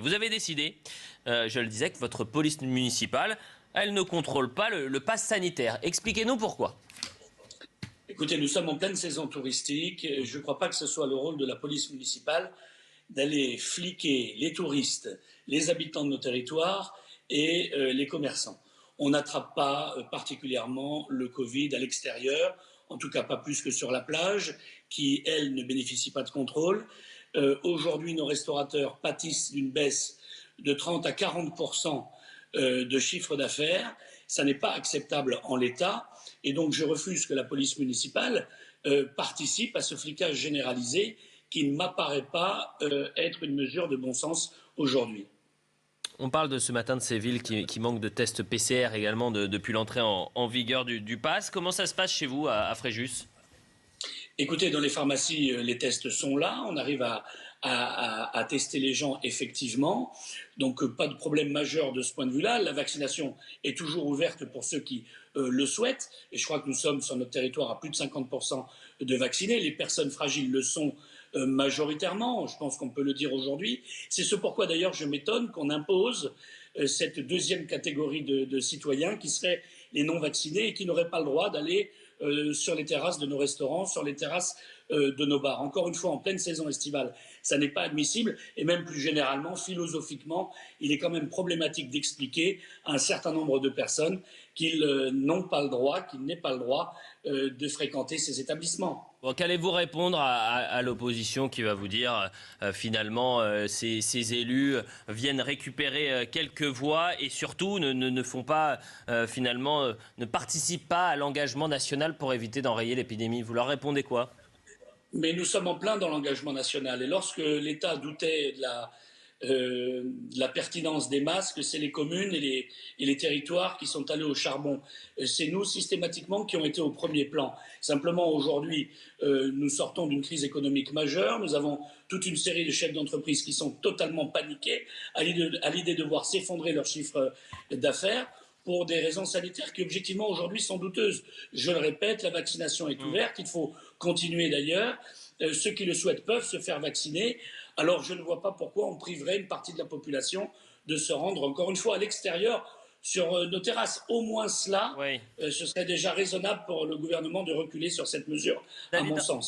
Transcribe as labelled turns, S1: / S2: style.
S1: Vous avez décidé, je le disais, que votre police municipale, elle ne contrôle pas le pass sanitaire. Expliquez-nous pourquoi.
S2: Écoutez, nous sommes en pleine saison touristique. Je ne crois pas que ce soit le rôle de la police municipale d'aller fliquer les touristes, les habitants de nos territoires et les commerçants. On n'attrape pas particulièrement le Covid à l'extérieur, en tout cas pas plus que sur la plage, qui, elle, ne bénéficie pas de contrôle. Aujourd'hui, nos restaurateurs pâtissent d'une baisse de 30 à 40% de chiffre d'affaires. Ça n'est pas acceptable en l'état. Et donc, je refuse que la police municipale participe à ce flicage généralisé qui ne m'apparaît pas être une mesure de bon sens aujourd'hui.
S1: On parle de ce matin de ces villes qui manquent de tests PCR également depuis l'entrée en vigueur du pass. Comment ça se passe chez vous à Fréjus ?
S2: Écoutez, dans les pharmacies, les tests sont là. On arrive à tester les gens effectivement. Donc, pas de problème majeur de ce point de vue-là. La vaccination est toujours ouverte pour ceux qui le souhaitent. Et je crois que nous sommes sur notre territoire à plus de 50% de vaccinés. Les personnes fragiles le sont majoritairement. Je pense qu'on peut le dire aujourd'hui. C'est ce pourquoi d'ailleurs je m'étonne qu'on impose cette deuxième catégorie de citoyens qui seraient les non-vaccinés et qui n'auraient pas le droit d'aller sur les terrasses de nos restaurants, sur les terrasses de nos bars. Encore une fois, en pleine saison estivale, ça n'est pas admissible et même plus généralement, philosophiquement, il est quand même problématique d'expliquer à un certain nombre de personnes qu'ils n'ont pas le droit, qu'ils n'aient pas le droit de fréquenter ces établissements.
S1: Bon, qu'allez-vous répondre à l'opposition qui va vous dire finalement ces élus viennent récupérer quelques voix et surtout ne font pas finalement ne participent pas à l'engagement national pour éviter d'enrayer l'épidémie? Vous leur répondez quoi?
S2: Mais nous sommes en plein dans l'engagement national et lorsque l'État doutait de la pertinence des masques, c'est les communes et les territoires qui sont allés au charbon. C'est nous, systématiquement, qui ont été au premier plan. Simplement, aujourd'hui, nous sortons d'une crise économique majeure. Nous avons toute une série de chefs d'entreprise qui sont totalement paniqués à l'idée de voir s'effondrer leur chiffre d'affaires pour des raisons sanitaires qui, objectivement, aujourd'hui, sont douteuses. Je le répète, la vaccination est ouverte. Il faut continuer d'ailleurs. Ceux qui le souhaitent peuvent se faire vacciner. Alors je ne vois pas pourquoi on priverait une partie de la population de se rendre, encore une fois, à l'extérieur sur nos terrasses. Au moins cela,
S1: Oui.
S2: ce serait déjà raisonnable pour le gouvernement de reculer sur cette mesure, à mon sens.